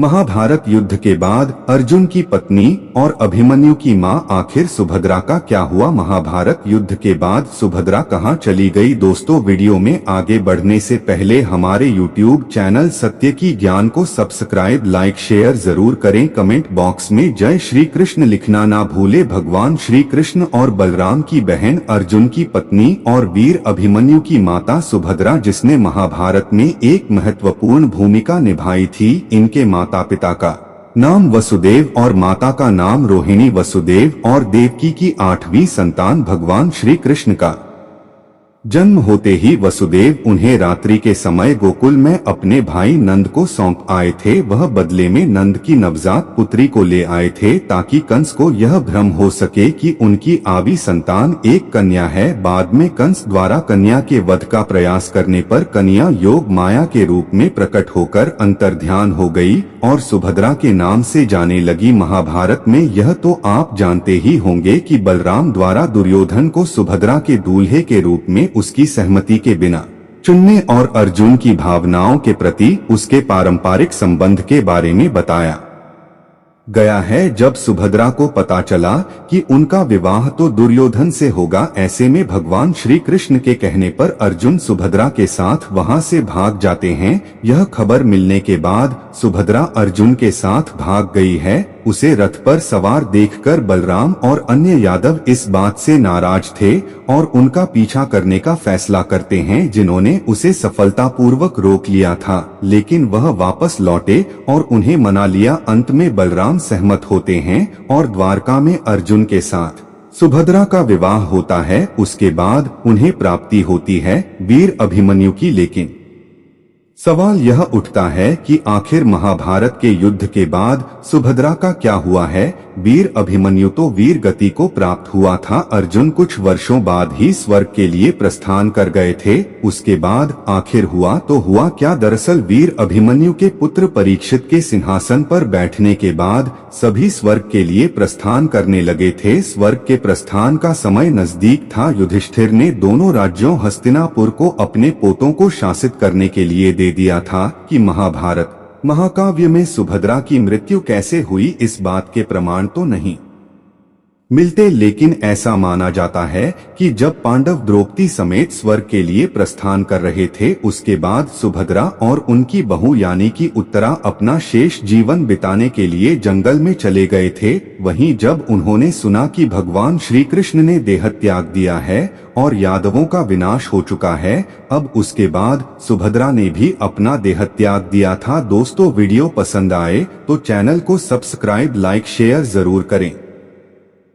महाभारत युद्ध के बाद अर्जुन की पत्नी और अभिमन्यु की मां आखिर सुभद्रा का क्या हुआ? महाभारत युद्ध के बाद सुभद्रा कहां चली गई? दोस्तों, वीडियो में आगे बढ़ने से पहले हमारे YouTube चैनल सत्य की ज्ञान को सब्सक्राइब, लाइक, शेयर जरूर करें। कमेंट बॉक्स में जय श्री कृष्ण लिखना ना भूले। भगवान श्री कृष्ण और बलराम की बहन, अर्जुन की पत्नी और वीर अभिमन्यु की माता सुभद्रा, जिसने महाभारत में एक महत्वपूर्ण भूमिका निभाई थी। इनके माता पिता का नाम वसुदेव और माता का नाम रोहिणी। वसुदेव और देवकी की 8वीं संतान भगवान श्री कृष्ण का जन्म होते ही वसुदेव उन्हें रात्रि के समय गोकुल में अपने भाई नंद को सौंप आए थे। वह बदले में नंद की नवजात पुत्री को ले आए थे ताकि कंस को यह भ्रम हो सके कि उनकी आवी संतान एक कन्या है। बाद में कंस द्वारा कन्या के वध का प्रयास करने पर कन्या योग माया के रूप में प्रकट होकर अंतर्ध्यान हो गई और सुभद्रा के नाम से जाने लगी। महाभारत में यह तो आप जानते ही होंगे कि बलराम द्वारा दुर्योधन को सुभद्रा के दूल्हे के रूप में उसकी सहमति के बिना चुनने और अर्जुन की भावनाओं के प्रति उसके पारंपरिक संबंध के बारे में बताया गया है। जब सुभद्रा को पता चला कि उनका विवाह तो दुर्योधन से होगा, ऐसे में भगवान श्री कृष्ण के कहने पर अर्जुन सुभद्रा के साथ वहां से भाग जाते हैं। यह खबर मिलने के बाद सुभद्रा अर्जुन के साथ भाग गई है। उसे रथ पर सवार देखकर बलराम और अन्य यादव इस बात से नाराज थे और उनका पीछा करने का फैसला करते हैं, जिन्होंने उसे सफलतापूर्वक रोक लिया था। लेकिन वह वापस लौटे और उन्हें मना लिया। अंत में बलराम सहमत होते हैं और द्वारका में अर्जुन के साथ सुभद्रा का विवाह होता है। उसके बाद उन्हें प्राप्ति होती है वीर अभिमन्यु की। लेकिन सवाल यह उठता है कि आखिर महाभारत के युद्ध के बाद सुभद्रा का क्या हुआ है? वीर अभिमन्यु तो वीर गति को प्राप्त हुआ था। अर्जुन कुछ वर्षों बाद ही स्वर्ग के लिए प्रस्थान कर गए थे। उसके बाद आखिर हुआ तो हुआ क्या? दरअसल वीर अभिमन्यु के पुत्र परीक्षित के सिंहासन पर बैठने के बाद सभी स्वर्ग के लिए प्रस्थान करने लगे थे। स्वर्ग के प्रस्थान का समय नजदीक था। युधिष्ठिर ने दोनों राज्यों हस्तिनापुर को अपने पोतों को शासित करने के लिए दे दिया था कि महाभारत महाकाव्य में सुभद्रा की मृत्यु कैसे हुई, इस बात के प्रमाण तो नहीं मिलते। लेकिन ऐसा माना जाता है कि जब पांडव द्रौपदी समेत स्वर्ग के लिए प्रस्थान कर रहे थे, उसके बाद सुभद्रा और उनकी बहू यानी कि उत्तरा अपना शेष जीवन बिताने के लिए जंगल में चले गए थे। वहीं जब उन्होंने सुना कि भगवान श्री कृष्ण ने देह त्याग दिया है और यादवों का विनाश हो चुका है, अब उसके बाद सुभद्रा ने भी अपना देह त्याग दिया था। दोस्तों, वीडियो पसंद आए तो चैनल को सब्सक्राइब, लाइक, शेयर जरूर करें।